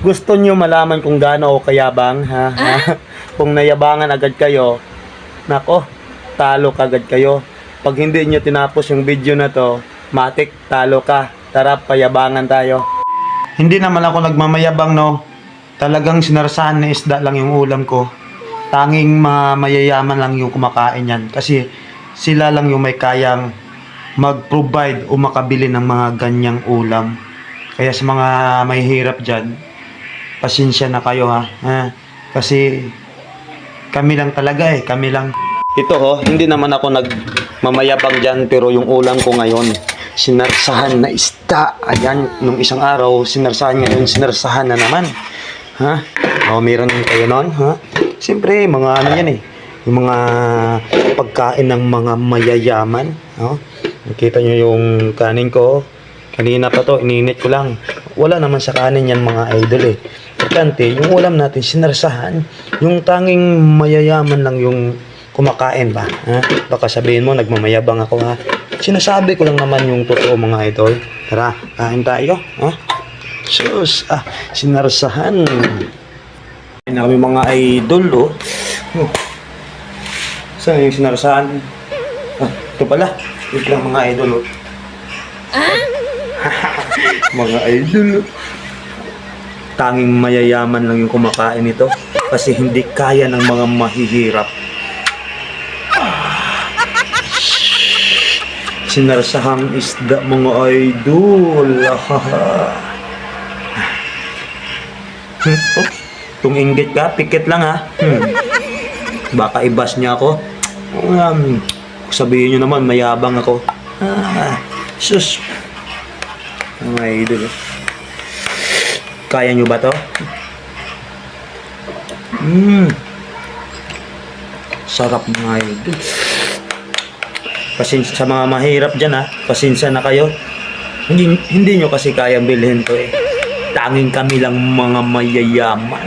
gusto nyo malaman kung gaano ako kayabang, ha? Kung nayabangan agad kayo, nako, talo kagad kayo. Pag hindi nyo tinapos yung video na to, matik, talo ka. Tara, payabangan tayo. Hindi naman ako nagmamayabang, no? Talagang sinarsahan na isda lang yung ulam ko. Tanging mayayaman lang yung kumakain yan. Kasi sila lang yung may kayang mag-provide o makabili ng mga ganyang ulam. Kaya sa mga may hirap dyan, pasensya na kayo, ha? Kasi kami lang talaga kami lang. Ito hindi naman ako nagmamayabang dyan, pero yung ulam ko ngayon, sinarsahan na isda. Ayan, nung isang araw, sinarsahan ngayon, sinarsahan na naman. Ha? Meron kayo nun, ha? Siyempre, mga ano yan yung mga pagkain ng mga mayayaman. Nakita nyo yung kanin ko. Kanina pa to, ininit ko lang. Wala naman sa kanin yan mga idol Importante, yung ulam natin, sinarsahan. Yung tanging mayayaman lang yung kumakain ba? Baka sabihin mo, nagmamayabang ako ha. Sinasabi ko lang naman yung totoo mga idol. Tara, kain tayo. Sus, sinarsahan. Kain na kami mga idol Saan yung sinarsahan? Ito pala. Ito lang mga idol mga idol Tanging mayayaman lang yung kumakain nito. Kasi hindi kaya ng mga mahihirap. Sinarsahang isda mga idol. Kung inggit ka, pikit lang ha. Baka ibas niya ako. Sabihin nyo naman, mayabang ako. Sus. Mga idol. Kaya nyo ba to? Sarap mga idol. Pasensya sa mga mahirap dyan pasensya na kayo. Hindi nyo kasi kayang bilhin to Tanging kami lang mga mayayaman.